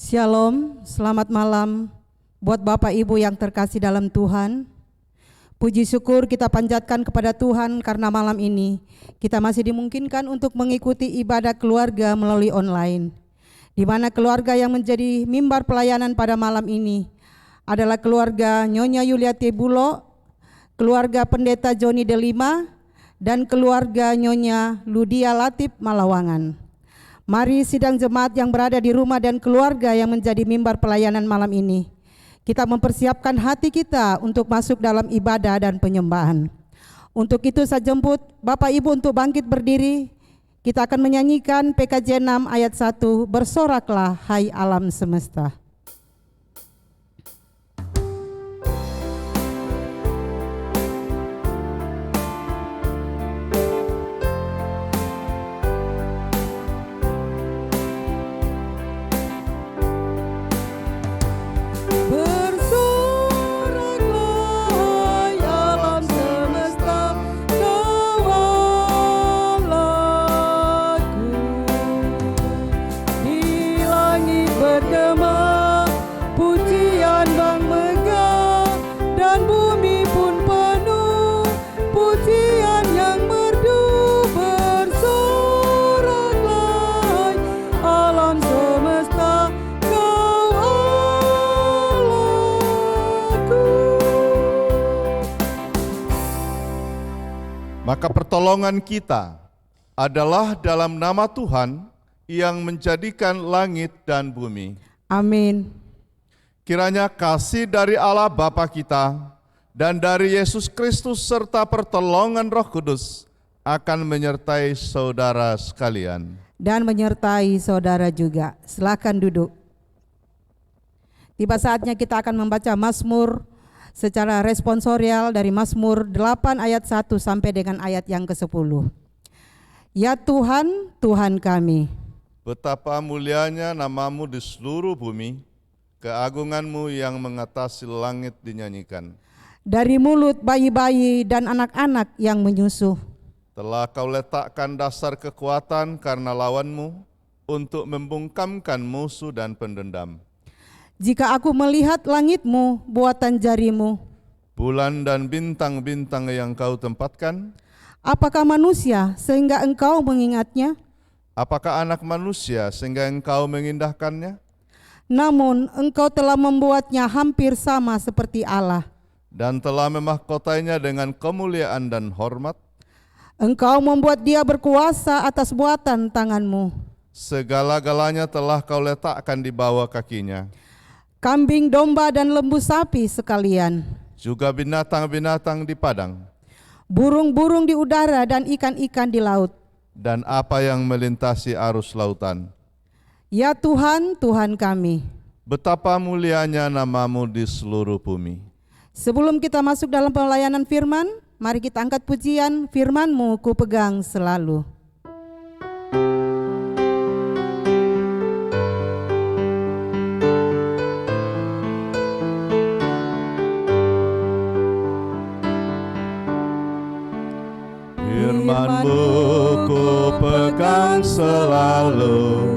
Shalom, selamat malam buat Bapak Ibu yang terkasih dalam Tuhan. Puji syukur kita panjatkan kepada Tuhan karena malam ini kita masih dimungkinkan untuk mengikuti ibadah keluarga melalui online, di mana keluarga yang menjadi mimbar pelayanan pada malam ini adalah keluarga Nyonya Yuliati Bulo, keluarga Pendeta Joni Delima, dan keluarga Nyonya Ludia Latif Malawangan. Mari sidang jemaat yang berada di rumah dan keluarga yang menjadi mimbar pelayanan malam ini, kita mempersiapkan hati kita untuk masuk dalam ibadah dan penyembahan. Untuk itu saya jemput Bapak Ibu untuk bangkit berdiri. Kita akan menyanyikan PKJ 6 ayat 1, bersoraklah hai alam semesta. Maka pertolongan kita adalah dalam nama Tuhan yang menjadikan langit dan bumi. Amin. Kiranya kasih dari Allah Bapa kita dan dari Yesus Kristus serta pertolongan Roh Kudus akan menyertai saudara sekalian. Dan menyertai saudara juga. Silakan duduk. Tiba saatnya kita akan membaca Mazmur secara responsorial dari Mazmur 8 ayat 1 sampai dengan ayat yang ke-10. Ya Tuhan, Tuhan kami, betapa mulianya namamu di seluruh bumi, keagunganmu yang mengatasi langit dinyanyikan. Dari mulut bayi-bayi dan anak-anak yang menyusuh, telah kau letakkan dasar kekuatan karena lawanmu, untuk membungkamkan musuh dan pendendam. Jika aku melihat langitmu, buatan jarimu, bulan dan bintang-bintang yang kau tempatkan, apakah manusia sehingga engkau mengingatnya? Apakah anak manusia sehingga engkau mengindahkannya? Namun engkau telah membuatnya hampir sama seperti Allah, dan telah memahkotainya dengan kemuliaan dan hormat. Engkau membuat dia berkuasa atas buatan tanganmu. Segala-galanya telah kau letakkan di bawah kakinya. Kambing, domba, dan lembu sapi sekalian, juga binatang-binatang di padang, burung-burung di udara dan ikan-ikan di laut, dan apa yang melintasi arus lautan. Ya Tuhan, Tuhan kami, betapa mulianya namamu di seluruh bumi. Sebelum kita masuk dalam pelayanan firman, mari kita angkat pujian, firman-Mu ku pegang selalu. Firman-Mu ku pegang selalu,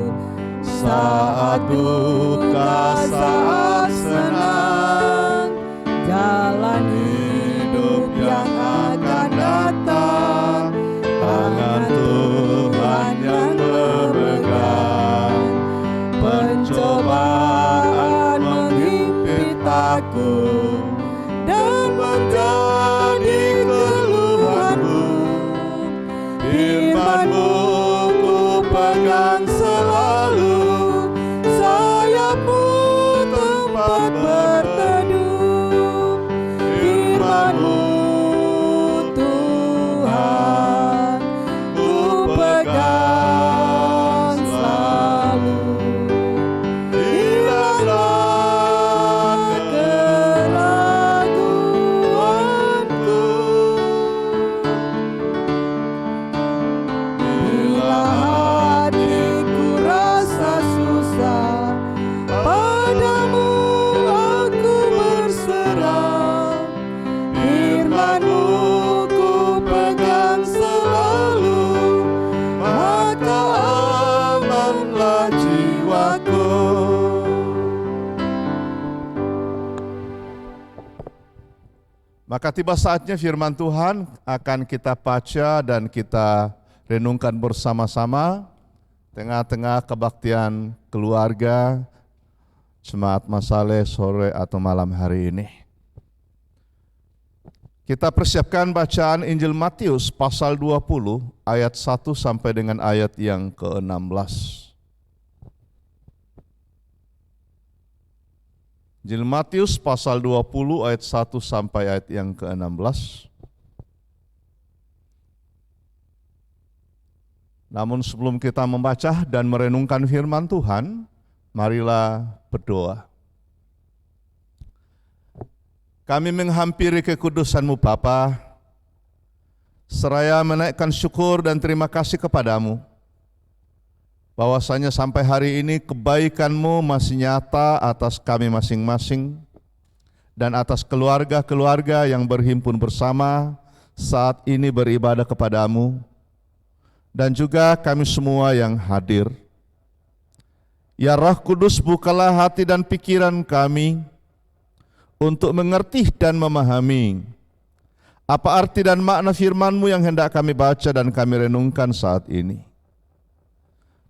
saat duka, saat senang, jalan hidup yang akan datang, tangan Tuhan yang memegang. Pencobaan menghimpit aku dan menjadi keluhanku. Firman-Mu ku pegang selalu, sayap-Mu tempat berteduh. Maka tiba saatnya firman Tuhan akan kita baca dan kita renungkan bersama-sama tengah-tengah kebaktian keluarga Jemaat Masale sore atau malam hari ini. Kita persiapkan bacaan Injil Matius pasal 20 ayat 1 sampai dengan ayat yang ke-16. Injil Matius pasal 20 ayat 1 sampai ayat yang ke-16. Namun sebelum kita membaca dan merenungkan firman Tuhan, marilah berdoa. Kami menghampiri kekudusan-Mu Bapa, seraya menaikkan syukur dan terima kasih kepadamu, bahwasanya sampai hari ini kebaikan-Mu masih nyata atas kami masing-masing, dan atas keluarga-keluarga yang berhimpun bersama saat ini beribadah kepadamu, dan juga kami semua yang hadir. Ya Roh Kudus, bukalah hati dan pikiran kami, untuk mengerti dan memahami apa arti dan makna firman-Mu yang hendak kami baca dan kami renungkan saat ini.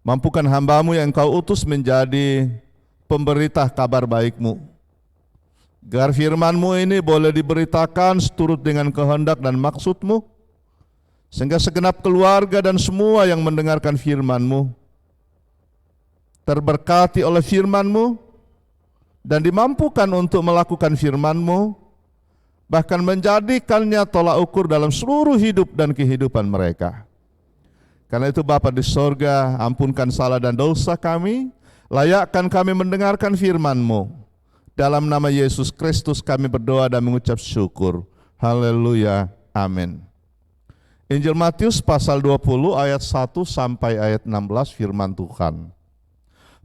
Mampukan hamba-Mu yang Engkau utus menjadi pemberita kabar baik-Mu, agar firman-Mu ini boleh diberitakan seturut dengan kehendak dan maksud-Mu, sehingga segenap keluarga dan semua yang mendengarkan firman-Mu terberkati oleh firman-Mu, dan dimampukan untuk melakukan firman-Mu, bahkan menjadikannya tolak ukur dalam seluruh hidup dan kehidupan mereka. Karena itu Bapa di sorga, ampunkan salah dan dosa kami, layakkan kami mendengarkan firman-Mu. Dalam nama Yesus Kristus kami berdoa dan mengucap syukur. Haleluya, amin. Injil Matius pasal 20 ayat 1 sampai ayat 16 firman Tuhan.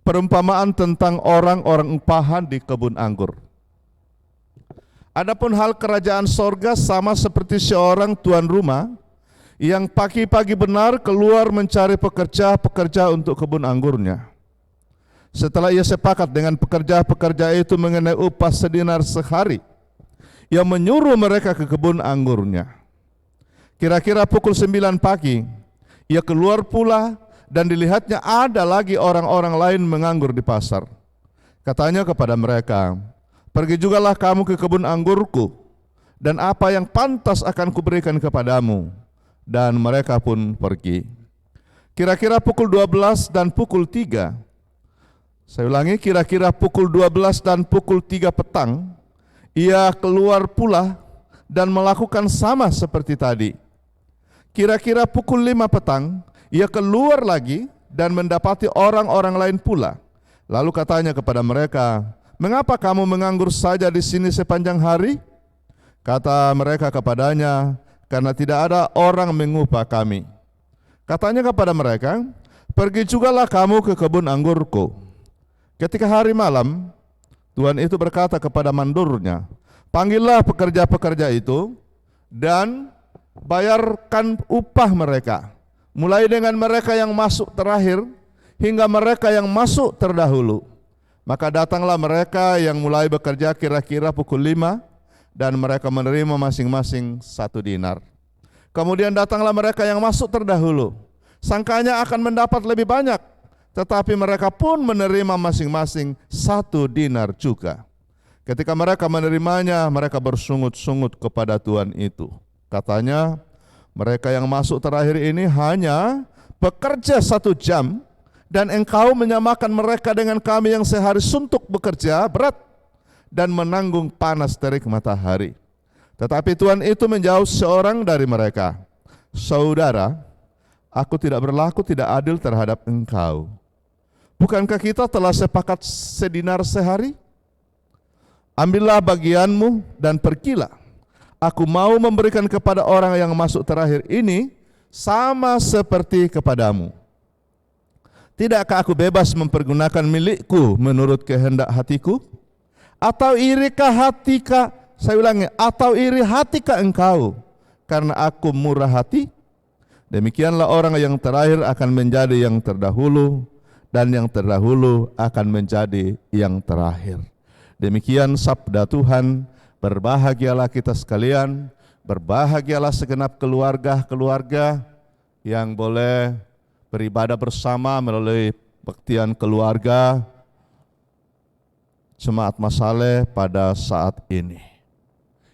Perumpamaan tentang orang-orang upahan di kebun anggur. Adapun hal kerajaan sorga sama seperti seorang tuan rumah yang pagi-pagi benar keluar mencari pekerja-pekerja untuk kebun anggurnya. Setelah ia sepakat dengan pekerja-pekerja itu mengenai upah sedinar sehari, ia menyuruh mereka ke kebun anggurnya. Kira-kira pukul 9 pagi, ia keluar pula, dan dilihatnya ada lagi orang-orang lain menganggur di pasar. Katanya kepada mereka, "Pergi jugalah kamu ke kebun anggurku, dan apa yang pantas akan kuberikan kepadamu." Dan mereka pun pergi. Kira-kira pukul 12 dan pukul 3. Saya ulangi, kira-kira pukul 12 dan pukul 3 petang, ia keluar pula dan melakukan sama seperti tadi. Kira-kira pukul 5 petang, ia keluar lagi dan mendapati orang-orang lain pula. Lalu katanya kepada mereka, "Mengapa kamu menganggur saja di sini sepanjang hari?" Kata mereka kepadanya, "Karena tidak ada orang mengupah kami." Katanya kepada mereka, "Pergi jugalah kamu ke kebun anggurku." Ketika hari malam, tuan itu berkata kepada mandornya, "Panggillah pekerja-pekerja itu dan bayarkan upah mereka, mulai dengan mereka yang masuk terakhir hingga mereka yang masuk terdahulu." Maka datanglah mereka yang mulai bekerja kira-kira pukul 5, dan mereka menerima masing-masing 1 dinar. Kemudian datanglah mereka yang masuk terdahulu, sangkanya akan mendapat lebih banyak, tetapi mereka pun menerima masing-masing 1 dinar juga. Ketika mereka menerimanya, mereka bersungut-sungut kepada tuan itu. Katanya, "Mereka yang masuk terakhir ini hanya bekerja 1 jam, dan engkau menyamakan mereka dengan kami yang sehari suntuk bekerja berat dan menanggung panas terik matahari." Tetapi tuan itu menjawab seorang dari mereka, "Saudara, aku tidak berlaku tidak adil terhadap engkau. Bukankah kita telah sepakat sedinar sehari? Ambillah bagianmu dan pergilah. Aku mau memberikan kepada orang yang masuk terakhir ini sama seperti kepadamu. Tidakkah aku bebas mempergunakan milikku menurut kehendak hatiku? Atau irikah hatikah?" Saya ulangi, "atau iri hatikah engkau karena aku murah hati?" Demikianlah orang yang terakhir akan menjadi yang terdahulu, dan yang terdahulu akan menjadi yang terakhir. Demikian sabda Tuhan. Berbahagialah kita sekalian, berbahagialah segenap keluarga-keluarga yang boleh beribadah bersama melalui baktian keluarga Jemaat Masaleh pada saat ini.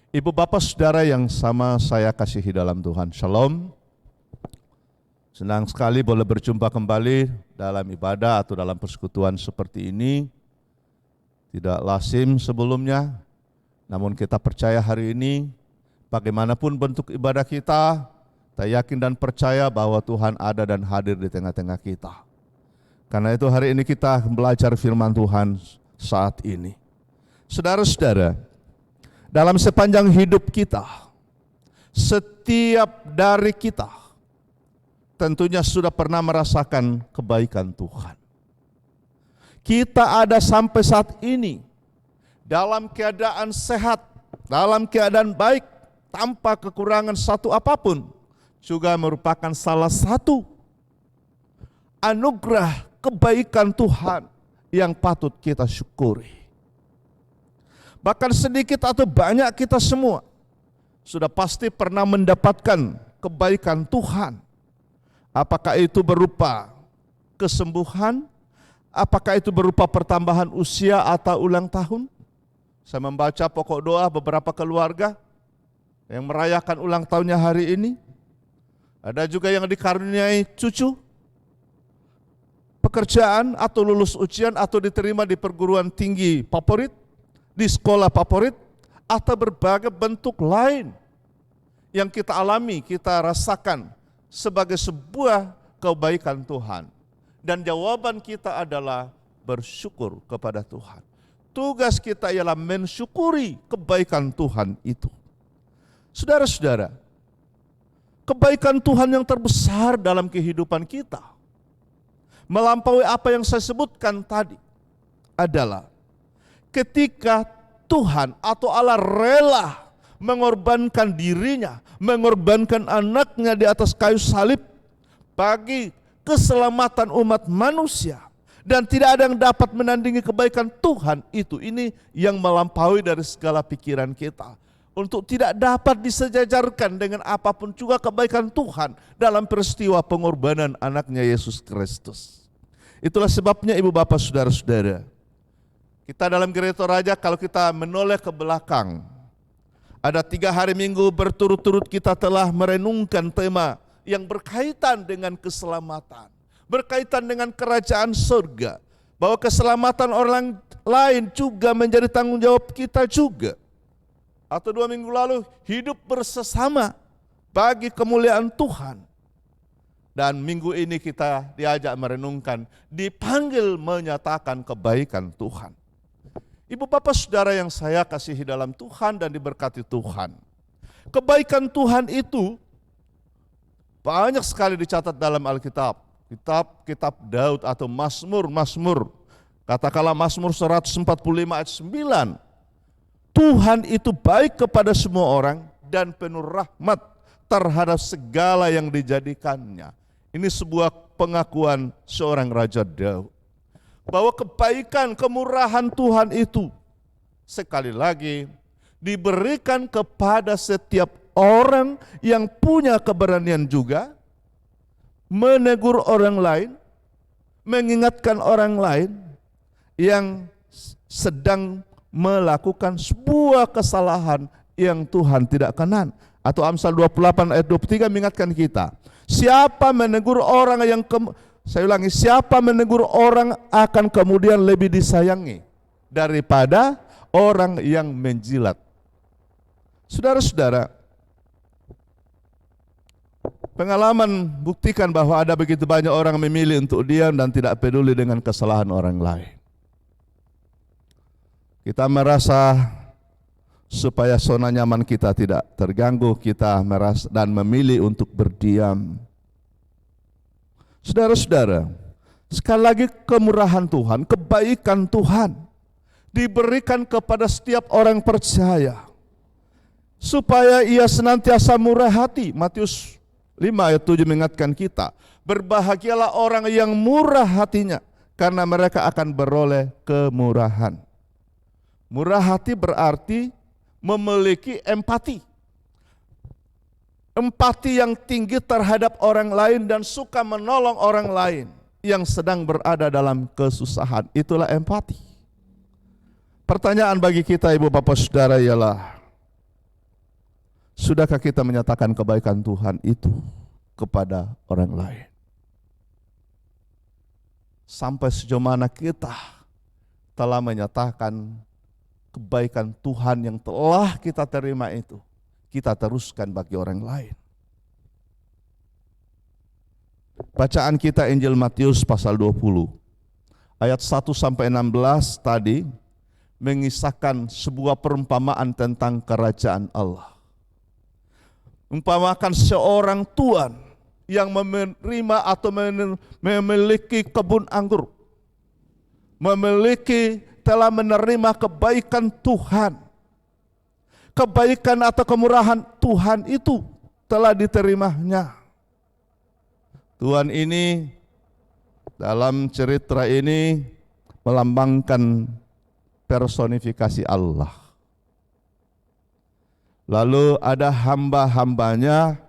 Ibu bapak saudara yang sama saya kasihi dalam Tuhan, Shalom. Senang sekali boleh berjumpa kembali dalam ibadah atau dalam persekutuan seperti ini. Tidak lazim sebelumnya, namun kita percaya hari ini bagaimanapun bentuk ibadah kita, kita yakin dan percaya bahwa Tuhan ada dan hadir di tengah-tengah kita. Karena itu hari ini kita belajar firman Tuhan saat ini. Saudara-saudara, dalam sepanjang hidup kita, setiap dari kita tentunya sudah pernah merasakan kebaikan Tuhan. Kita ada sampai saat ini dalam keadaan sehat, dalam keadaan baik, tanpa kekurangan satu apapun, juga merupakan salah satu anugerah kebaikan Tuhan yang patut kita syukuri. Bahkan sedikit atau banyak kita semua sudah pasti pernah mendapatkan kebaikan Tuhan. Apakah itu berupa kesembuhan, apakah itu berupa pertambahan usia atau ulang tahun. Saya membaca pokok doa beberapa keluarga yang merayakan ulang tahunnya hari ini. Ada juga yang dikaruniai cucu, pekerjaan atau lulus ujian atau diterima di perguruan tinggi favorit, di sekolah favorit, atau berbagai bentuk lain yang kita alami, kita rasakan sebagai sebuah kebaikan Tuhan. Dan jawaban kita adalah bersyukur kepada Tuhan. Tugas kita ialah mensyukuri kebaikan Tuhan itu. Saudara-saudara, kebaikan Tuhan yang terbesar dalam kehidupan kita, melampaui apa yang saya sebutkan tadi, adalah ketika Tuhan atau Allah rela mengorbankan dirinya, mengorbankan anaknya di atas kayu salib bagi keselamatan umat manusia. Dan tidak ada yang dapat menandingi kebaikan Tuhan itu. Ini yang melampaui dari segala pikiran kita. Untuk tidak dapat disejajarkan dengan apapun juga kebaikan Tuhan dalam peristiwa pengorbanan anaknya Yesus Kristus. Itulah sebabnya ibu bapak saudara-saudara, kita dalam Gereja Raja kalau kita menoleh ke belakang, ada 3 hari minggu berturut-turut kita telah merenungkan tema yang berkaitan dengan keselamatan, berkaitan dengan kerajaan surga, bahwa keselamatan orang lain juga menjadi tanggung jawab kita juga. Atau 2 minggu lalu, hidup bersama bagi kemuliaan Tuhan. Dan minggu ini kita diajak merenungkan, dipanggil menyatakan kebaikan Tuhan. Ibu bapak saudara yang saya kasihi dalam Tuhan dan diberkati Tuhan, kebaikan Tuhan itu banyak sekali dicatat dalam Alkitab. Kitab Daud atau Mazmur. Katakanlah Mazmur 145 ayat 9. Tuhan itu baik kepada semua orang dan penuh rahmat terhadap segala yang dijadikannya. Ini sebuah pengakuan seorang Raja Daud. Bahwa kebaikan, kemurahan Tuhan itu sekali lagi diberikan kepada setiap orang yang punya keberanian juga menegur orang lain, mengingatkan orang lain yang sedang melakukan sebuah kesalahan yang Tuhan tidak kenan. Atau Amsal 28 ayat 23 mengingatkan kita, siapa menegur orang yang saya ulangi, siapa menegur orang akan kemudian lebih disayangi daripada orang yang menjilat. Saudara-saudara, pengalaman buktikan bahwa ada begitu banyak orang memilih untuk diam dan tidak peduli dengan kesalahan orang lain. Kita merasa supaya zona nyaman kita tidak terganggu, kita merasa dan memilih untuk berdiam. Saudara-saudara, sekali lagi kemurahan Tuhan, kebaikan Tuhan diberikan kepada setiap orang percaya supaya ia senantiasa murah hati. Matius 5 ayat 7 mengingatkan kita, berbahagialah orang yang murah hatinya karena mereka akan beroleh kemurahan. Murah hati berarti memiliki empati. Empati yang tinggi terhadap orang lain dan suka menolong orang lain yang sedang berada dalam kesusahan. Itulah empati. Pertanyaan bagi kita Ibu Bapak Saudara ialah, sudahkah kita menyatakan kebaikan Tuhan itu kepada orang lain? Sampai sejauh mana kita telah menyatakan kebaikan Tuhan yang telah kita terima itu, kita teruskan bagi orang lain. Bacaan kita Injil Matius pasal 20 ayat 1 sampai 16 tadi mengisahkan sebuah perumpamaan tentang kerajaan Allah. Umpamakan seorang tuan yang menerima atau memiliki kebun anggur, telah menerima kebaikan Tuhan. Kebaikan atau kemurahan Tuhan itu telah diterimanya. Tuhan ini dalam cerita ini melambangkan personifikasi Allah. Lalu ada hamba-hambanya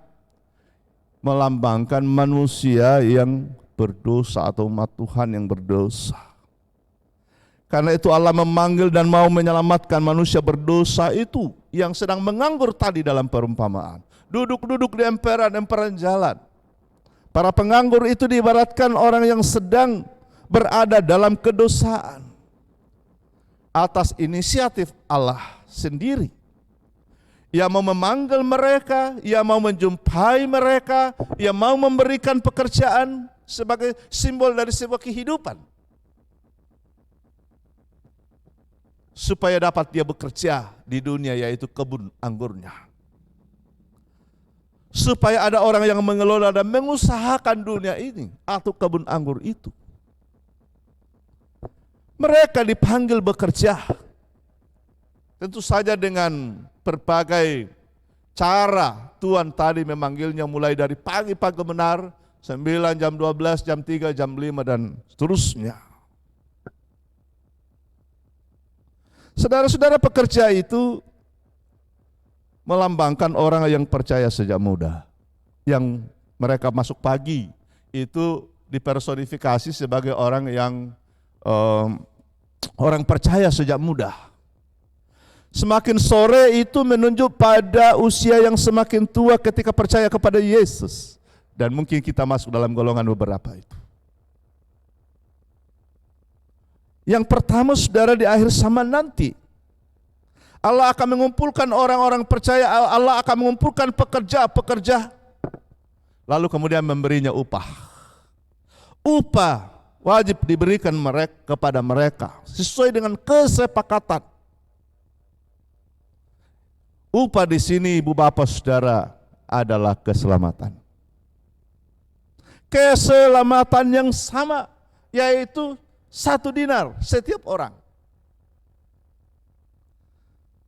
melambangkan manusia yang berdosa atau umat Tuhan yang berdosa. Karena itu Allah memanggil dan mau menyelamatkan manusia berdosa itu yang sedang menganggur tadi dalam perumpamaan. Duduk-duduk di emperan jalan. Para penganggur itu diibaratkan orang yang sedang berada dalam kedosaan. Atas inisiatif Allah sendiri. Ia mau memanggil mereka, ia mau menjumpai mereka, ia mau memberikan pekerjaan sebagai simbol dari sebuah kehidupan. Supaya dapat dia bekerja di dunia, yaitu kebun anggurnya. Supaya ada orang yang mengelola dan mengusahakan dunia ini atau kebun anggur itu. Mereka dipanggil bekerja. Tentu saja dengan berbagai cara Tuhan tadi memanggilnya mulai dari pagi-pagi benar, 9, jam 12, jam 3, jam 5 dan seterusnya. Saudara-saudara, pekerja itu melambangkan orang yang percaya sejak muda. Yang mereka masuk pagi itu dipersonifikasi sebagai orang yang orang percaya sejak muda. Semakin sore itu menunjuk pada usia yang semakin tua ketika percaya kepada Yesus. Dan mungkin kita masuk dalam golongan beberapa itu. Yang pertama, saudara, di akhir zaman nanti Allah akan mengumpulkan orang-orang percaya, Allah akan mengumpulkan pekerja-pekerja, lalu kemudian memberinya upah. Upah wajib diberikan kepada mereka sesuai dengan kesepakatan. Upah di sini, Ibu Bapak Saudara, adalah keselamatan. Keselamatan yang sama, yaitu 1 dinar setiap orang.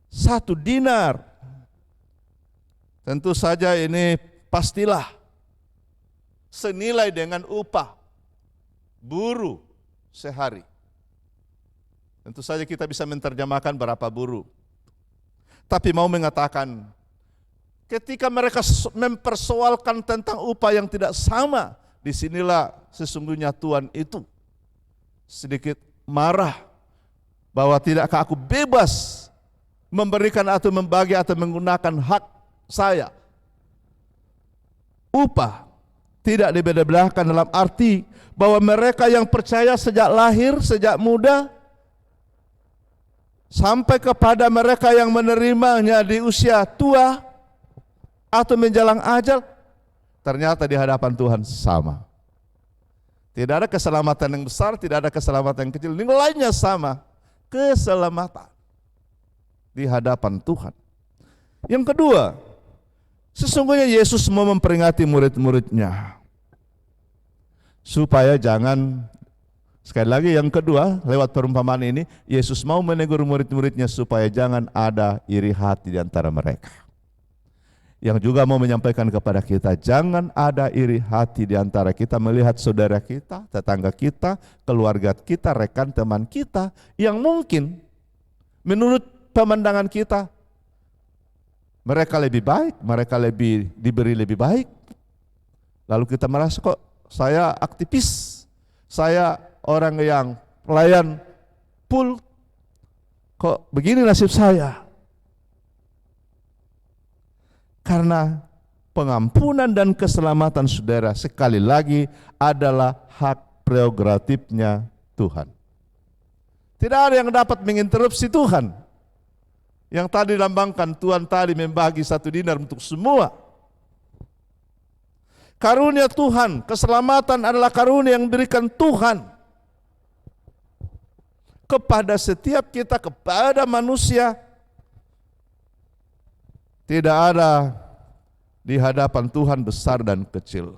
1 dinar. Tentu saja ini pastilah senilai dengan upah buruh sehari. Tentu saja kita bisa menerjemahkan berapa buruh. Tapi mau mengatakan, ketika mereka mempersoalkan tentang upah yang tidak sama, disinilah sesungguhnya Tuhan itu sedikit marah bahwa tidakkah aku bebas memberikan atau membagi atau menggunakan hak saya. Upah tidak dibeda-bedakan dalam arti bahwa mereka yang percaya sejak lahir, sejak muda, sampai kepada mereka yang menerimanya di usia tua atau menjelang ajal, ternyata di hadapan Tuhan sama. Tidak ada keselamatan yang besar, tidak ada keselamatan yang kecil, nilainya sama, keselamatan di hadapan Tuhan. Yang kedua, sesungguhnya Yesus mau memperingati murid-muridnya supaya jangan, sekali lagi yang kedua, lewat perumpamaan ini, Yesus mau menegur murid-muridnya supaya jangan ada iri hati di antara mereka. Yang juga mau menyampaikan kepada kita, jangan ada iri hati di antara kita melihat saudara kita, tetangga kita, keluarga kita, rekan teman kita, yang mungkin menurut pemandangan kita mereka lebih baik, mereka diberi lebih baik. Lalu kita merasa kok saya aktivis, saya orang yang pelayan full, kok begini nasib saya? Karena pengampunan dan keselamatan saudara sekali lagi adalah hak prerogatifnya Tuhan. Tidak ada yang dapat menginterupsi Tuhan. Yang tadi lambangkan Tuhan tadi membagi 1 dinar untuk semua. Karunia Tuhan, keselamatan adalah karunia yang diberikan Tuhan kepada setiap kita, kepada manusia. Tidak ada di hadapan Tuhan besar dan kecil.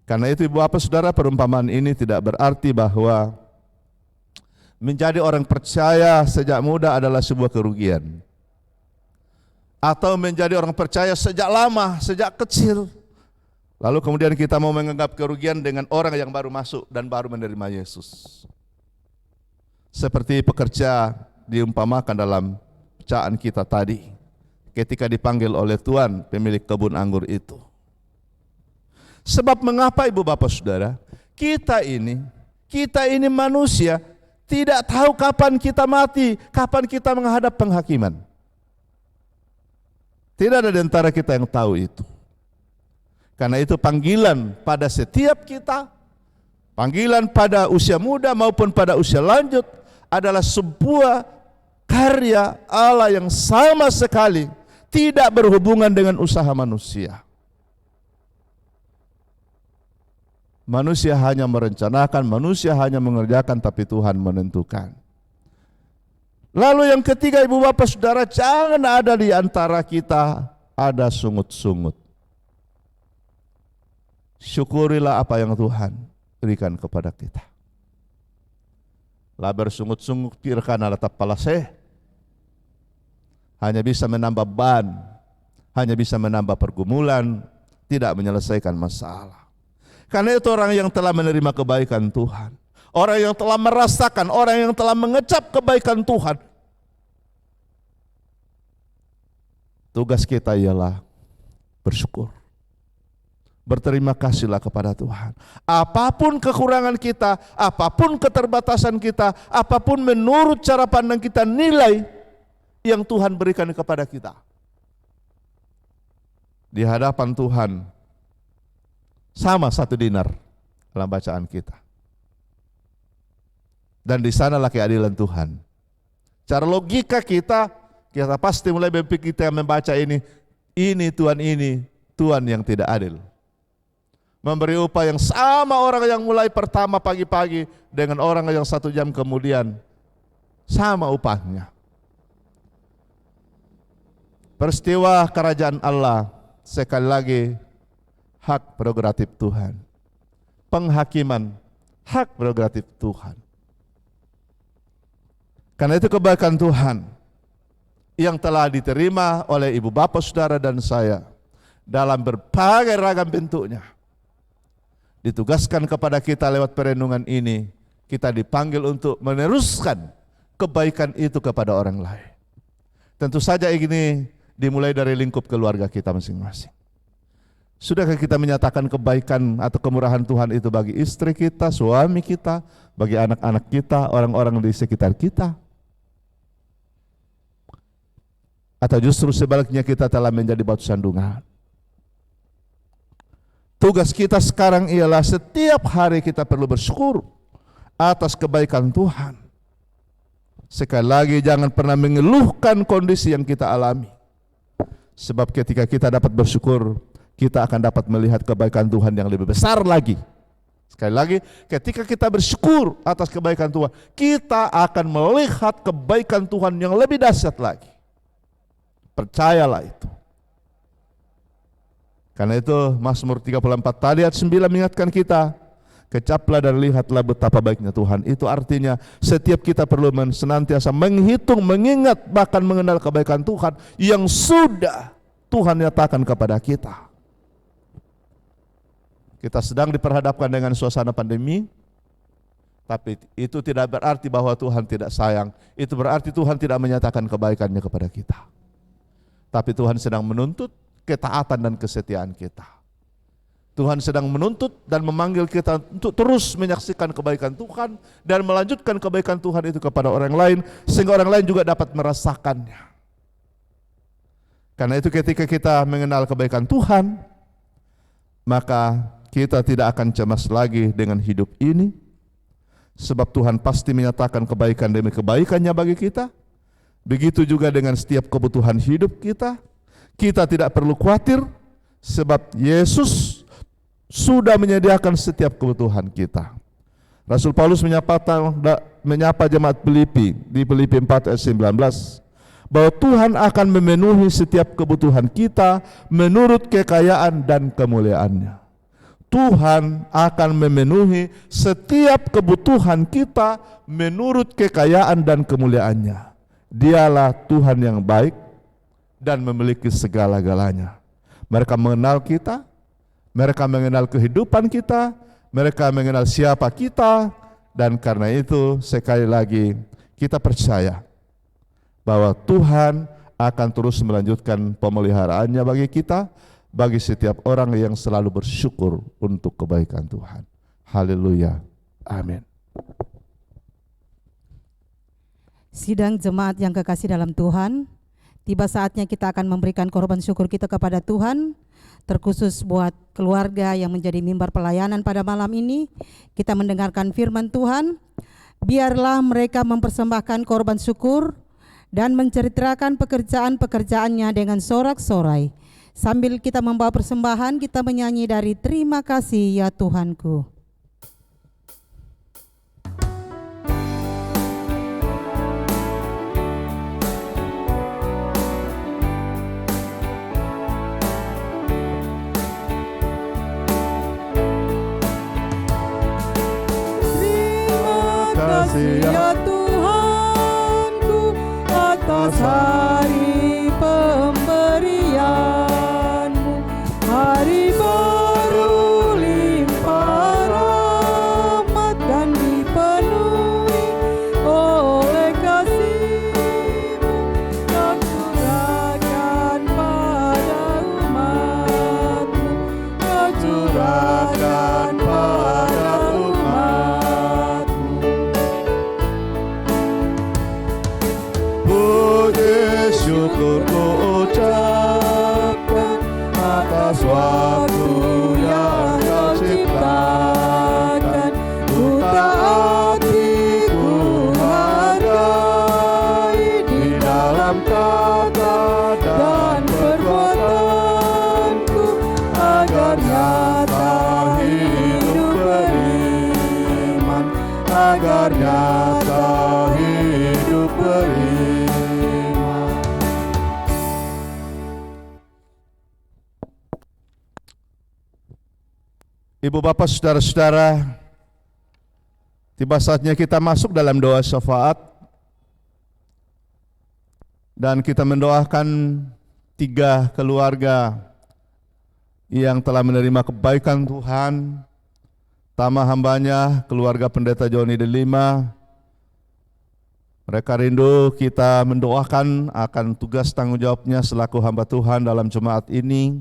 Karena itu Ibu Bapak Saudara, perumpamaan ini tidak berarti bahwa menjadi orang percaya sejak muda adalah sebuah kerugian. Atau menjadi orang percaya sejak lama, sejak kecil. Lalu kemudian kita mau menganggap kerugian dengan orang yang baru masuk dan baru menerima Yesus. Seperti pekerja diumpamakan dalam bacaan kita tadi, ketika dipanggil oleh Tuhan pemilik kebun anggur itu. Sebab mengapa Ibu Bapak Saudara, kita ini manusia tidak tahu kapan kita mati, kapan kita menghadap penghakiman. Tidak ada di antara kita yang tahu itu. Karena itu panggilan pada setiap kita, panggilan pada usia muda maupun pada usia lanjut adalah sebuah karya Allah yang sama sekali tidak berhubungan dengan usaha manusia. Manusia hanya merencanakan, manusia hanya mengerjakan, tapi Tuhan menentukan. Lalu yang ketiga Ibu Bapak Saudara, jangan ada di antara kita ada sungut-sungut. Syukurilah apa yang Tuhan berikan kepada kita. Lah bersungut-sungut pirkan ala tapalase, hanya bisa menambah ban, hanya bisa menambah pergumulan, tidak menyelesaikan masalah. Karena itu orang yang telah menerima kebaikan Tuhan, orang yang telah merasakan, orang yang telah mengecap kebaikan Tuhan, tugas kita ialah bersyukur. Berterima kasihlah kepada Tuhan. Apapun kekurangan kita, apapun keterbatasan kita, apapun menurut cara pandang kita, nilai yang Tuhan berikan kepada kita, di hadapan Tuhan sama 1 dinar dalam bacaan kita. Dan di sanalah keadilan Tuhan. Cara logika kita pasti mulai berpikir, kita membaca ini Tuhan yang tidak adil. Memberi upah yang sama orang yang mulai pertama pagi-pagi dengan orang yang 1 jam kemudian, sama upahnya. Peristiwa kerajaan Allah sekali lagi hak prerogatif Tuhan. Penghakiman hak prerogatif Tuhan. Karena itu kebaikan Tuhan yang telah diterima oleh Ibu Bapak Saudara dan saya dalam berbagai ragam bentuknya, ditugaskan kepada kita lewat perenungan ini. Kita dipanggil untuk meneruskan kebaikan itu kepada orang lain. Tentu saja ini dimulai dari lingkup keluarga kita masing-masing. Sudahkah kita menyatakan kebaikan atau kemurahan Tuhan itu bagi istri kita, suami kita, bagi anak-anak kita, orang-orang di sekitar kita? Atau justru sebaliknya kita telah menjadi batu sandungan? Tugas kita sekarang ialah setiap hari kita perlu bersyukur atas kebaikan Tuhan. Sekali lagi jangan pernah mengeluhkan kondisi yang kita alami. Sebab ketika kita dapat bersyukur, kita akan dapat melihat kebaikan Tuhan yang lebih besar lagi. Sekali lagi, ketika kita bersyukur atas kebaikan Tuhan, kita akan melihat kebaikan Tuhan yang lebih dahsyat lagi. Percayalah itu. Karena itu Mazmur 34 tadi ayat 9 mengingatkan kita, kecaplah dan lihatlah betapa baiknya Tuhan. Itu artinya setiap kita perlu senantiasa menghitung, mengingat, bahkan mengenal kebaikan Tuhan yang sudah Tuhan nyatakan kepada kita. Kita sedang diperhadapkan dengan suasana pandemi, Tapi itu tidak berarti bahwa Tuhan tidak sayang. Itu berarti Tuhan tidak menyatakan kebaikannya kepada kita. Tapi Tuhan sedang menuntut ketaatan dan kesetiaan kita. Tuhan sedang menuntut dan memanggil kita untuk terus menyaksikan kebaikan Tuhan dan melanjutkan kebaikan Tuhan itu kepada orang lain, sehingga orang lain juga dapat merasakannya. Karena itu ketika kita mengenal kebaikan Tuhan, maka kita tidak akan cemas lagi dengan hidup ini, sebab Tuhan pasti menyatakan kebaikan demi kebaikannya bagi kita. Begitu juga dengan setiap kebutuhan hidup kita. Kita tidak perlu khawatir, sebab Yesus sudah menyediakan setiap kebutuhan kita. Rasul Paulus menyapa jemaat Filipi di Filipi 4 ayat 19, bahwa Tuhan akan memenuhi setiap kebutuhan kita menurut kekayaan dan kemuliaannya. Tuhan akan memenuhi setiap kebutuhan kita menurut kekayaan dan kemuliaannya. Dialah Tuhan yang baik dan memiliki segala-galanya. Mereka mengenal kita, mereka mengenal kehidupan kita, mereka mengenal siapa kita, dan karena itu sekali lagi kita percaya bahwa Tuhan akan terus melanjutkan pemeliharaannya bagi kita, bagi setiap orang yang selalu bersyukur untuk kebaikan Tuhan. Haleluya. Amin. Sidang jemaat yang kekasih dalam Tuhan, tiba saatnya kita akan memberikan korban syukur kita kepada Tuhan, terkhusus buat keluarga yang menjadi mimbar pelayanan pada malam ini. Kita mendengarkan firman Tuhan, biarlah mereka mempersembahkan korban syukur dan menceritakan pekerjaan-pekerjaannya dengan sorak-sorai. Sambil kita membawa persembahan, kita menyanyi dari Terima Kasih Ya Tuhanku. Terima kasih ya Tuhanku atas hari pemberian-Mu, hari baru limpah rahmat dan dipenuhi oleh kasih-Mu yang curahkan pada umat-Mu, yang curahkan pada umat-Mu. Puji syukur ku ucapkan atas waktu yang Kau ciptakan. Ku taati, ku hargai di dalam kata dan perbuatanku, agar nyata hidup beriman, agar nyata hidup beriman. Ibu bapak saudara-saudara, tiba saatnya kita masuk dalam doa syafaat, dan kita mendoakan 3 keluarga yang telah menerima kebaikan Tuhan. Pertama hambanya keluarga Pendeta Joni Delima. Mereka rindu kita mendoakan akan tugas tanggung jawabnya selaku hamba Tuhan dalam jemaat ini,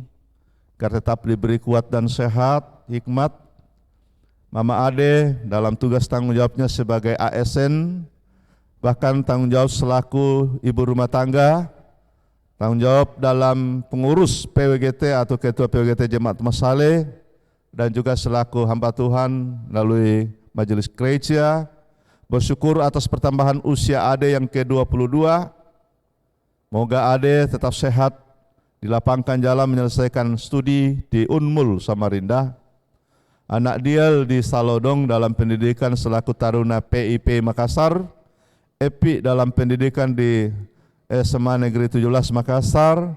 agar tetap diberi kuat dan sehat, hikmat. Mama Ade dalam tugas tanggung jawabnya sebagai ASN, bahkan tanggung jawab selaku ibu rumah tangga, tanggung jawab dalam pengurus PWGT atau Ketua PWGT Jemaat Masale, dan juga selaku hamba Tuhan melalui Majelis Gereja. Bersyukur atas pertambahan usia Ade yang ke-22. Moga Ade tetap sehat, dilapangkan jalan menyelesaikan studi di Unmul Samarinda. Anak Diel di Salodong dalam pendidikan selaku Taruna PIP Makassar. Epi dalam pendidikan di SMA Negeri 17 Makassar.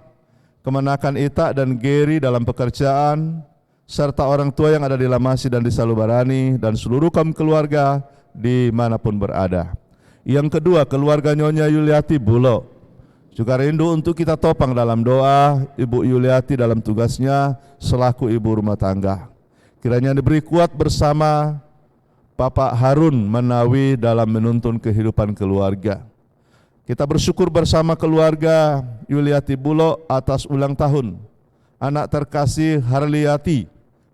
Kemenakan Ita dan Geri dalam pekerjaan, serta orang tua yang ada di Lamasi dan di Salubarani, dan seluruh kaum keluarga dimanapun berada. Yang kedua, keluarga Nyonya Yuliati Bulo. Juga rindu untuk kita topang dalam doa Ibu Yuliati dalam tugasnya selaku ibu rumah tangga. Kiranya diberi kuat bersama Bapak Harun Manawi dalam menuntun kehidupan keluarga. Kita bersyukur bersama keluarga Yuliati Bulog atas ulang tahun anak terkasih Harliati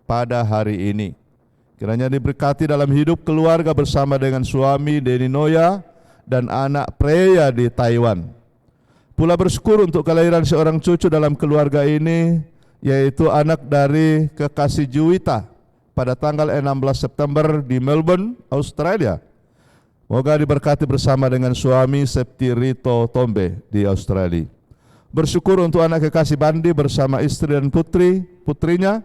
pada hari ini. Kiranya diberkati dalam hidup keluarga bersama dengan suami Denny Noya dan anak Preya di Taiwan. Pula bersyukur untuk kelahiran seorang cucu dalam keluarga ini, yaitu anak dari kekasih Juwita pada tanggal 16 September di Melbourne, Australia. Moga diberkati bersama dengan suami Septi Rito Tombe di Australia. Bersyukur untuk anak kekasih Bandi bersama istri dan putrinya.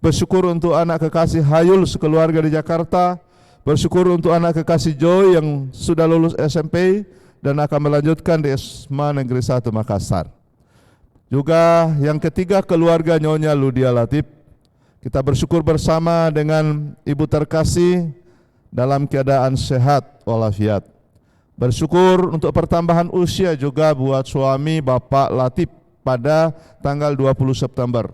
Bersyukur untuk anak kekasih Hayul sekeluarga di Jakarta. Bersyukur untuk anak kekasih Joy yang sudah lulus SMP dan akan melanjutkan di SMA Negeri 1 Makassar. Juga yang ketiga keluarga Nyonya Ludia Latif. Kita bersyukur bersama dengan ibu terkasih dalam keadaan sehat walafiat. Bersyukur untuk pertambahan usia juga buat suami Bapak Latif pada tanggal 20 September.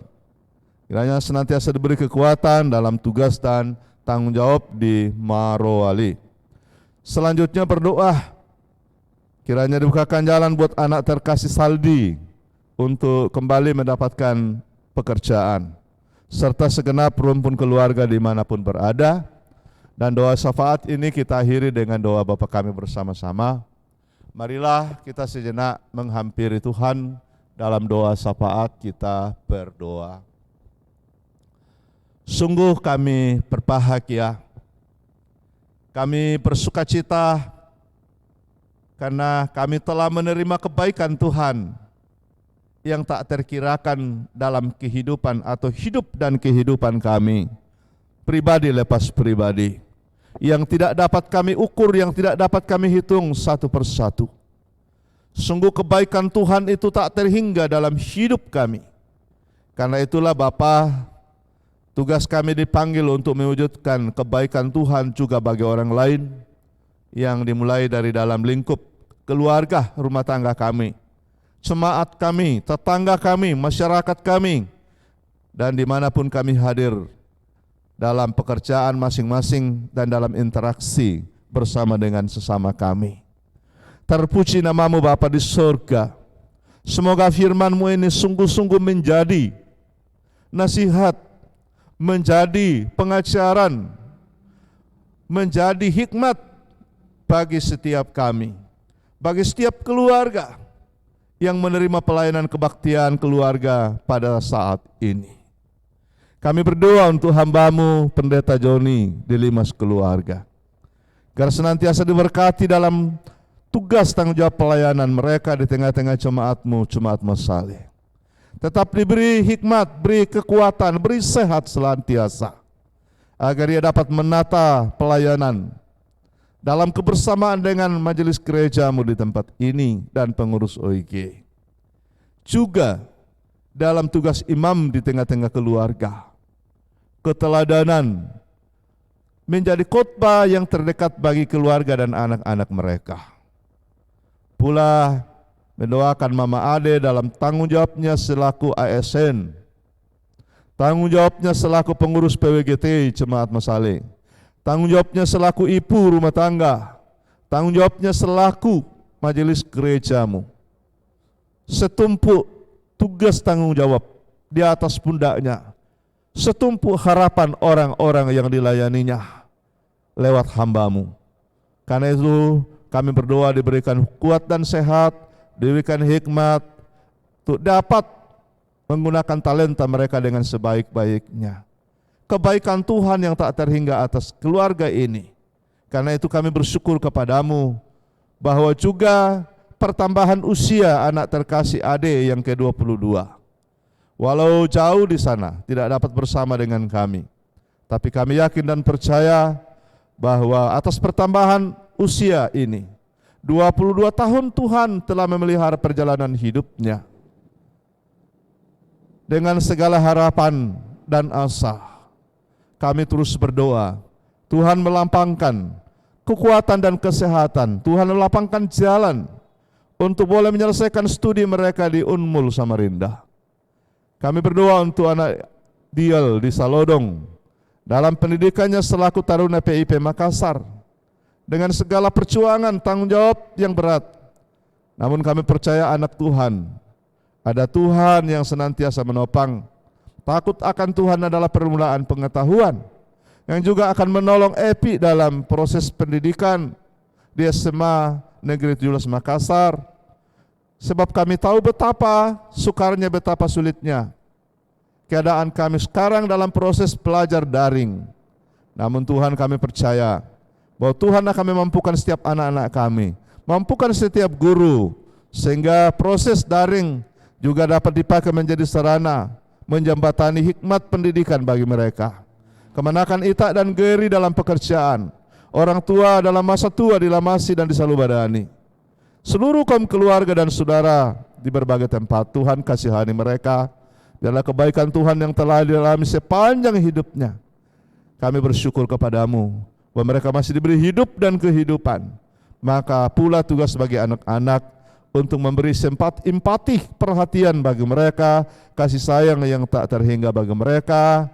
Kiranya senantiasa diberi kekuatan dalam tugas dan tanggung jawab di Marowali. Selanjutnya berdoa, kiranya dibukakan jalan buat anak terkasih Saldi untuk kembali mendapatkan pekerjaan, serta segenap rumpun keluarga dimanapun berada. Dan doa syafaat ini kita akhiri dengan doa Bapa kami bersama-sama. Marilah kita sejenak menghampiri Tuhan dalam doa syafaat kita berdoa. Sungguh kami berbahagia, kami bersukacita karena kami telah menerima kebaikan Tuhan yang tak terkirakan dalam kehidupan atau hidup dan kehidupan kami, pribadi lepas pribadi, yang tidak dapat kami ukur, yang tidak dapat kami hitung satu persatu. Sungguh kebaikan Tuhan itu tak terhingga dalam hidup kami. Karena itulah Bapa, tugas kami dipanggil untuk mewujudkan kebaikan Tuhan juga bagi orang lain, yang dimulai dari dalam lingkup keluarga rumah tangga kami, jemaat kami, tetangga kami, masyarakat kami, dan dimanapun kami hadir dalam pekerjaan masing-masing dan dalam interaksi bersama dengan sesama kami. Terpuji namamu Bapa di surga. Semoga firman-Mu ini sungguh-sungguh menjadi nasihat, menjadi pengajaran, menjadi hikmat bagi setiap kami, bagi setiap keluarga yang menerima pelayanan kebaktian keluarga pada saat ini. Kami berdoa untuk hamba-Mu Pendeta Joni di Limas keluarga, agar senantiasa diberkati dalam tugas tanggung jawab pelayanan mereka di tengah-tengah jemaat-Mu, jemaat Masaleh. Tetap diberi hikmat, beri kekuatan, beri sehat senantiasa, agar ia dapat menata pelayanan dalam kebersamaan dengan majelis gereja-Mu di tempat ini dan pengurus OIG. Juga dalam tugas imam di tengah-tengah keluarga, keteladanan menjadi khotbah yang terdekat bagi keluarga dan anak-anak mereka. Pula mendoakan Mama Ade dalam tanggung jawabnya selaku ASN, tanggung jawabnya selaku pengurus PWGT Jemaat Masaleh, tanggung jawabnya selaku ibu rumah tangga, tanggung jawabnya selaku majelis gereja-Mu. Setumpuk tugas tanggung jawab di atas pundaknya, setumpuk harapan orang-orang yang dilayaninya lewat hamba-Mu. Karena itu kami berdoa diberikan kuat dan sehat, diberikan hikmat untuk dapat menggunakan talenta mereka dengan sebaik-baiknya. Kebaikan Tuhan yang tak terhingga atas keluarga ini. Karena itu kami bersyukur kepadamu bahwa juga pertambahan usia anak terkasih Ade yang ke-22. Walau jauh di sana, tidak dapat bersama dengan kami, tapi kami yakin dan percaya bahwa atas pertambahan usia ini, 22 tahun Tuhan telah memelihara perjalanan hidupnya dengan segala harapan dan asa. Kami terus berdoa, Tuhan melampangkan kekuatan dan kesehatan, Tuhan melapangkan jalan untuk boleh menyelesaikan studi mereka di Unmul Samarinda. Kami berdoa untuk anak Diel di Salodong, dalam pendidikannya selaku Taruna PIP Makassar, dengan segala perjuangan tanggung jawab yang berat. Namun kami percaya anak Tuhan, ada Tuhan yang senantiasa menopang. Takut akan Tuhan adalah permulaan pengetahuan, yang juga akan menolong Epi dalam proses pendidikan di SMA Negeri 17 Makassar. Sebab kami tahu betapa sukarnya, betapa sulitnya keadaan kami sekarang dalam proses belajar daring. Namun Tuhan, kami percaya bahwa Tuhan akan memampukan setiap anak-anak kami, mampukan setiap guru, sehingga proses daring juga dapat dipakai menjadi sarana menjembatani hikmat pendidikan bagi mereka. Kemenakan Ita dan Geri dalam pekerjaan, orang tua dalam masa tua di Lamasi dan di Salubadani, seluruh kaum keluarga dan saudara di berbagai tempat, Tuhan kasihani mereka. Biarlah kebaikan Tuhan yang telah dialami sepanjang hidupnya. Kami bersyukur kepadamu bahwa mereka masih diberi hidup dan kehidupan. Maka pula tugas bagi anak-anak untuk memberi empati, perhatian bagi mereka, kasih sayang yang tak terhingga bagi mereka,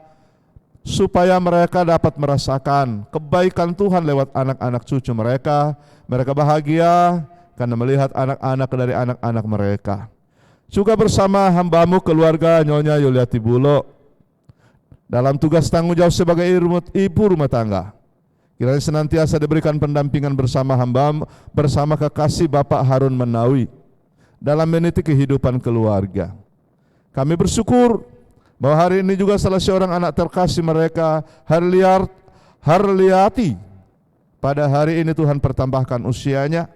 supaya mereka dapat merasakan kebaikan Tuhan lewat anak-anak cucu mereka. Mereka bahagia karena melihat anak-anak dari anak-anak mereka. Juga bersama hambamu keluarga Nyonya Yuliati Bulo dalam tugas tanggung jawab sebagai ibu rumah tangga. Kiranya senantiasa diberikan pendampingan bersama hambamu, bersama kekasih Bapak Harun Menawi dalam meniti kehidupan keluarga. Kami bersyukur bahwa hari ini juga salah seorang anak terkasih mereka, Harliati, pada hari ini Tuhan pertambahkan usianya.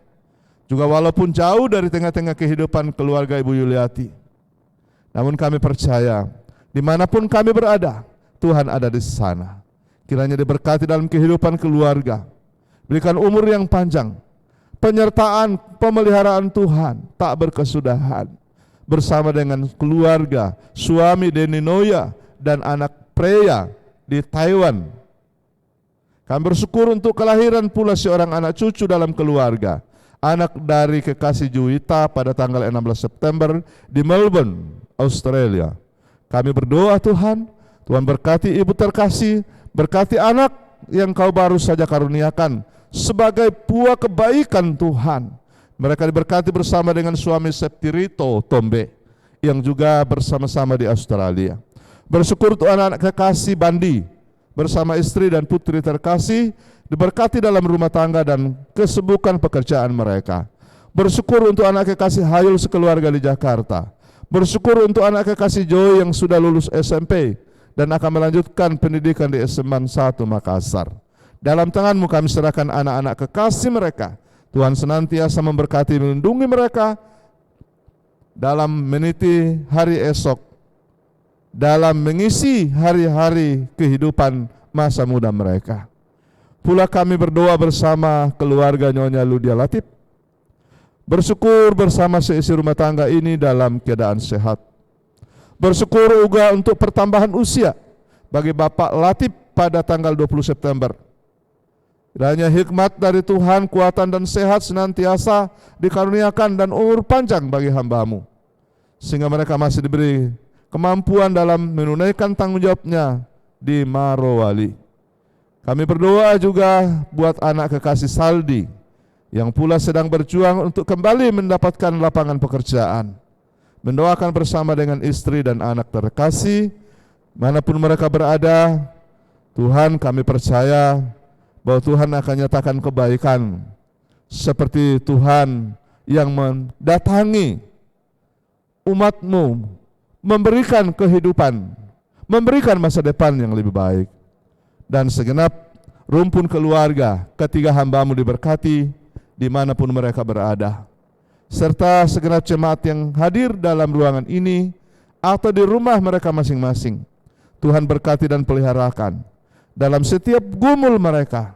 Juga walaupun jauh dari tengah-tengah kehidupan keluarga Ibu Yuliati, namun kami percaya dimanapun kami berada, Tuhan ada di sana. Kiranya diberkati dalam kehidupan keluarga, berikan umur yang panjang, penyertaan, pemeliharaan Tuhan tak berkesudahan bersama dengan keluarga, suami Deni Noya dan anak Preya di Taiwan. Kami bersyukur untuk kelahiran pula seorang anak cucu dalam keluarga, anak dari kekasih Juwita pada tanggal 16 September di Melbourne, Australia. Kami berdoa Tuhan berkati ibu terkasih, berkati anak yang kau baru saja karuniakan sebagai buah kebaikan Tuhan. Mereka diberkati bersama dengan suami Septirito Tombe yang juga bersama-sama di Australia. Bersyukur untuk anak-anak kekasih Bandi bersama istri dan putri terkasih, diberkati dalam rumah tangga dan kesibukan pekerjaan mereka. Bersyukur untuk anak kekasih Hayul sekeluarga di Jakarta. Bersyukur untuk anak kekasih Joy yang sudah lulus SMP dan akan melanjutkan pendidikan di SMA 1 Makassar. Dalam tangan-Mu kami serahkan anak-anak kekasih mereka. Tuhan senantiasa memberkati, melindungi mereka dalam meniti hari esok, dalam mengisi hari-hari kehidupan masa muda mereka. Pula kami berdoa bersama keluarga Nyonya Ludia Latif, bersyukur bersama seisi rumah tangga ini dalam keadaan sehat. Bersyukur juga untuk pertambahan usia bagi Bapak Latif pada tanggal 20 September. Kiranya hikmat dari Tuhan, kuatan dan sehat senantiasa dikaruniakan dan umur panjang bagi hamba-Mu, sehingga mereka masih diberi kemampuan dalam menunaikan tanggung jawabnya di Marowali. Kami berdoa juga buat anak kekasih Saldi yang pula sedang berjuang untuk kembali mendapatkan lapangan pekerjaan. Mendoakan bersama dengan istri dan anak terkasih, manapun mereka berada, Tuhan kami percaya bahwa Tuhan akan nyatakan kebaikan seperti Tuhan yang mendatangi umat-Mu, memberikan kehidupan, memberikan masa depan yang lebih baik. Dan segenap rumpun keluarga ketiga hamba-Mu diberkati dimanapun mereka berada, serta segenap jemaat yang hadir dalam ruangan ini atau di rumah mereka masing-masing. Tuhan berkati dan peliharakan dalam setiap gumul mereka,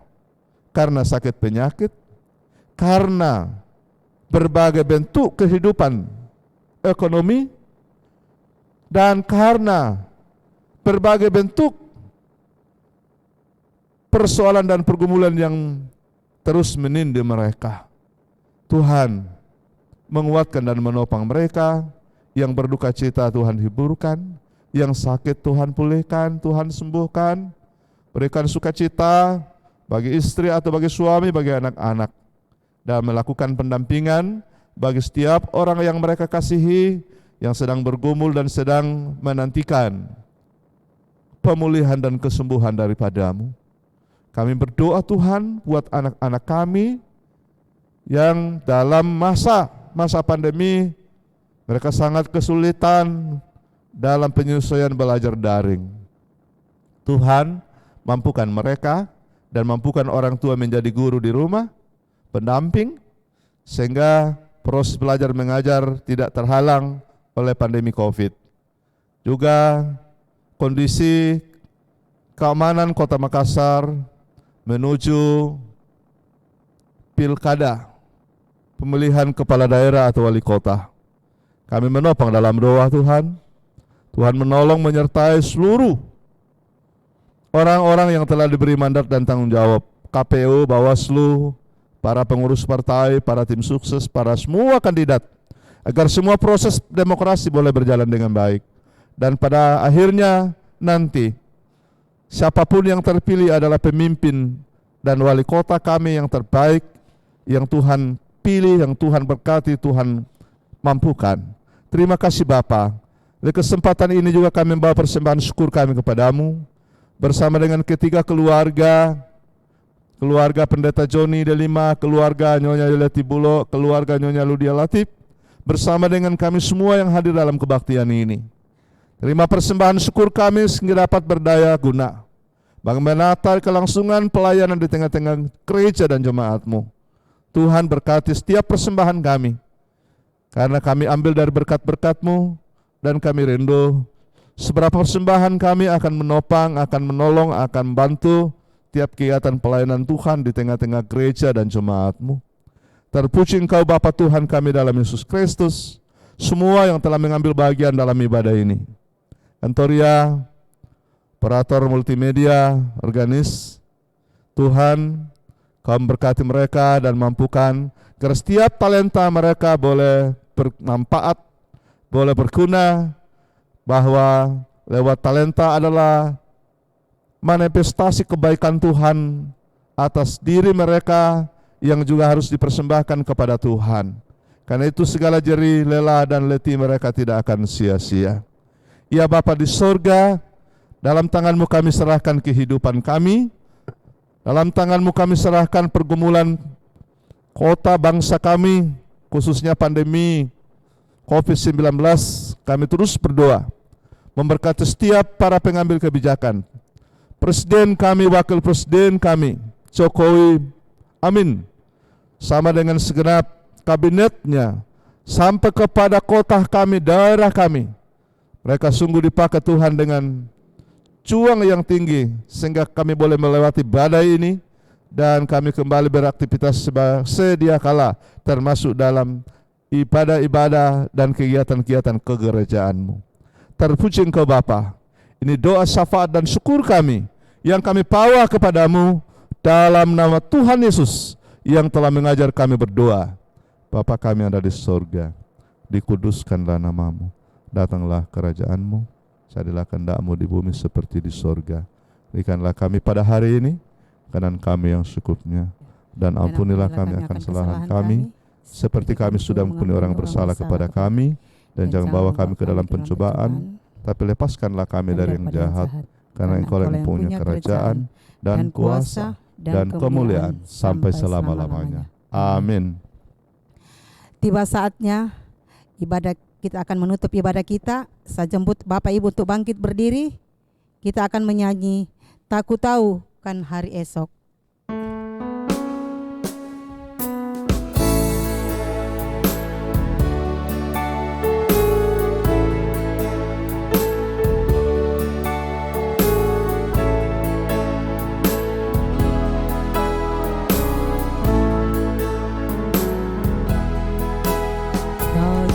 karena sakit penyakit, karena berbagai bentuk kehidupan ekonomi, dan karena berbagai bentuk persoalan dan pergumulan yang terus menindih mereka. Tuhan menguatkan dan menopang mereka. Yang berduka cita Tuhan hiburkan, yang sakit Tuhan pulihkan, Tuhan sembuhkan. Berikan sukacita bagi istri atau bagi suami, bagi anak-anak, dan melakukan pendampingan bagi setiap orang yang mereka kasihi, yang sedang bergumul dan sedang menantikan pemulihan dan kesembuhan daripadamu. Kami berdoa Tuhan buat anak-anak kami yang dalam masa pandemi mereka sangat kesulitan dalam penyesuaian belajar daring. Tuhan, mampukan mereka dan mampukan orang tua menjadi guru di rumah, pendamping, sehingga proses belajar mengajar tidak terhalang oleh pandemi COVID. Juga kondisi keamanan Kota Makassar menuju pilkada, pemilihan kepala daerah atau wali kota. Kami menopang dalam doa Tuhan. Tuhan menolong menyertai seluruh orang-orang yang telah diberi mandat dan tanggung jawab. KPU, Bawaslu, para pengurus partai, para tim sukses, para semua kandidat, agar semua proses demokrasi boleh berjalan dengan baik. Dan pada akhirnya nanti siapapun yang terpilih adalah pemimpin dan wali kota kami yang terbaik, yang Tuhan pilih, yang Tuhan berkati, Tuhan mampukan. Terima kasih Bapa. Di kesempatan ini juga kami membawa persembahan syukur kami kepadamu, bersama dengan ketiga keluarga Pendeta Joni Delima, keluarga Nyonya Yuleti Bulo, keluarga Nyonya Ludia Latif, bersama dengan kami semua yang hadir dalam kebaktian ini. Terima persembahan syukur kami sehingga dapat berdaya guna bagi menata kelangsungan pelayanan di tengah-tengah gereja dan jemaat-Mu. Tuhan berkati setiap persembahan kami, karena kami ambil dari berkat-berkat-Mu, dan kami rindu seberapa persembahan kami akan menopang, akan menolong, akan membantu tiap kegiatan pelayanan Tuhan di tengah-tengah gereja dan jemaat-Mu. Terpuji Engkau Bapa Tuhan kami dalam Yesus Kristus, semua yang telah mengambil bagian dalam ibadah ini. Kantoria, operator multimedia, organis, Tuhan, Kau memberkati mereka dan mampukan agar setiap talenta mereka boleh bermanfaat, boleh berguna, bahwa lewat talenta adalah manifestasi kebaikan Tuhan atas diri mereka yang juga harus dipersembahkan kepada Tuhan. Karena itu segala jerih, lelah, dan letih mereka tidak akan sia-sia. Ya Bapa di sorga, dalam tangan-Mu kami serahkan kehidupan kami, dalam tangan-Mu kami serahkan pergumulan kota bangsa kami, khususnya pandemi COVID-19. Kami terus berdoa, memberkati setiap para pengambil kebijakan, Presiden kami, Wakil Presiden kami, Jokowi, amin, sama dengan segenap kabinetnya, sampai kepada kota kami, daerah kami. Mereka sungguh dipakai Tuhan dengan juang yang tinggi, sehingga kami boleh melewati badai ini, dan kami kembali beraktivitas sedia kala, termasuk dalam ibadah-ibadah dan kegiatan-kegiatan kegerejaanmu. Terpuji Engkau Bapa. Ini doa syafaat dan syukur kami yang kami bawa kepadamu dalam nama Tuhan Yesus yang telah mengajar kami berdoa. Bapa kami yang ada di sorga, dikuduskanlah namamu, datanglah kerajaan-Mu, jadilah kehendak-Mu di bumi seperti di sorga. Berikanlah kami pada hari ini kanan kami yang secukupnya, dan ampunilah kami akan kesalahan kami, seperti kami sudah mengampuni orang bersalah kepada kami, dan jangan bawa kami ke dalam pencobaan, tapi lepaskanlah kami dari yang jahat, karena Engkau yang punya kerajaan, dan kuasa, dan kemuliaan sampai selama-lamanya. Amin. Tiba saatnya kita akan menutup ibadah kita. Saya jemput Bapak Ibu untuk bangkit berdiri. Kita akan menyanyi Tak Ku Tahu Kan Hari Esok.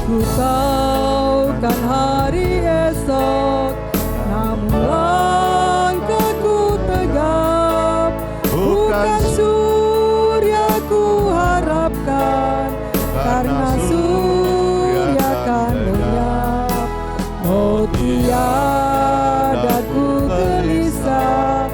Ku tahu kan hari esok, namun langkahku tegap. Bukan surya ku harapkan, karena surya kan lenyap. Oh tiada ku gelisah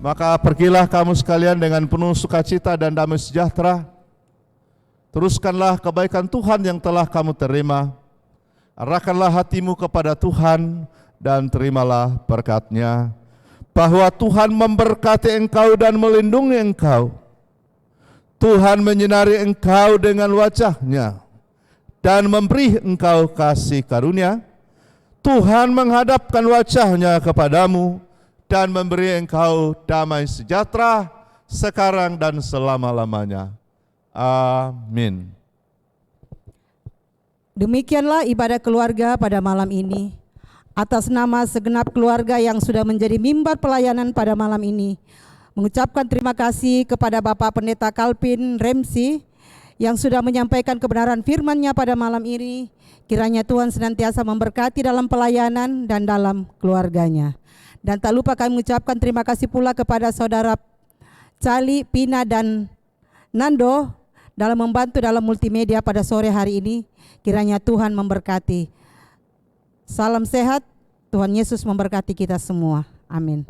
Maka pergilah kamu sekalian dengan penuh sukacita dan damai sejahtera. Teruskanlah kebaikan Tuhan yang telah kamu terima. Arahkanlah hatimu kepada Tuhan dan terimalah berkat-Nya. Bahwa Tuhan memberkati engkau dan melindungi engkau. Tuhan menyinari engkau dengan wajah-Nya dan memberi engkau kasih karunia. Tuhan menghadapkan wajah-Nya kepadamu dan memberi engkau damai sejahtera sekarang dan selama-lamanya. Amin. Demikianlah ibadah keluarga pada malam ini. Atas nama segenap keluarga yang sudah menjadi mimbar pelayanan pada malam ini, mengucapkan terima kasih kepada Bapak Pendeta Calvin Ramsey yang sudah menyampaikan kebenaran firman-Nya pada malam ini. Kiranya Tuhan senantiasa memberkati dalam pelayanan dan dalam keluarganya. Dan tak lupa kami mengucapkan terima kasih pula kepada saudara Cali, Pina, dan Nando dalam membantu dalam multimedia pada sore hari ini. Kiranya Tuhan memberkati. Salam sehat, Tuhan Yesus memberkati kita semua. Amin.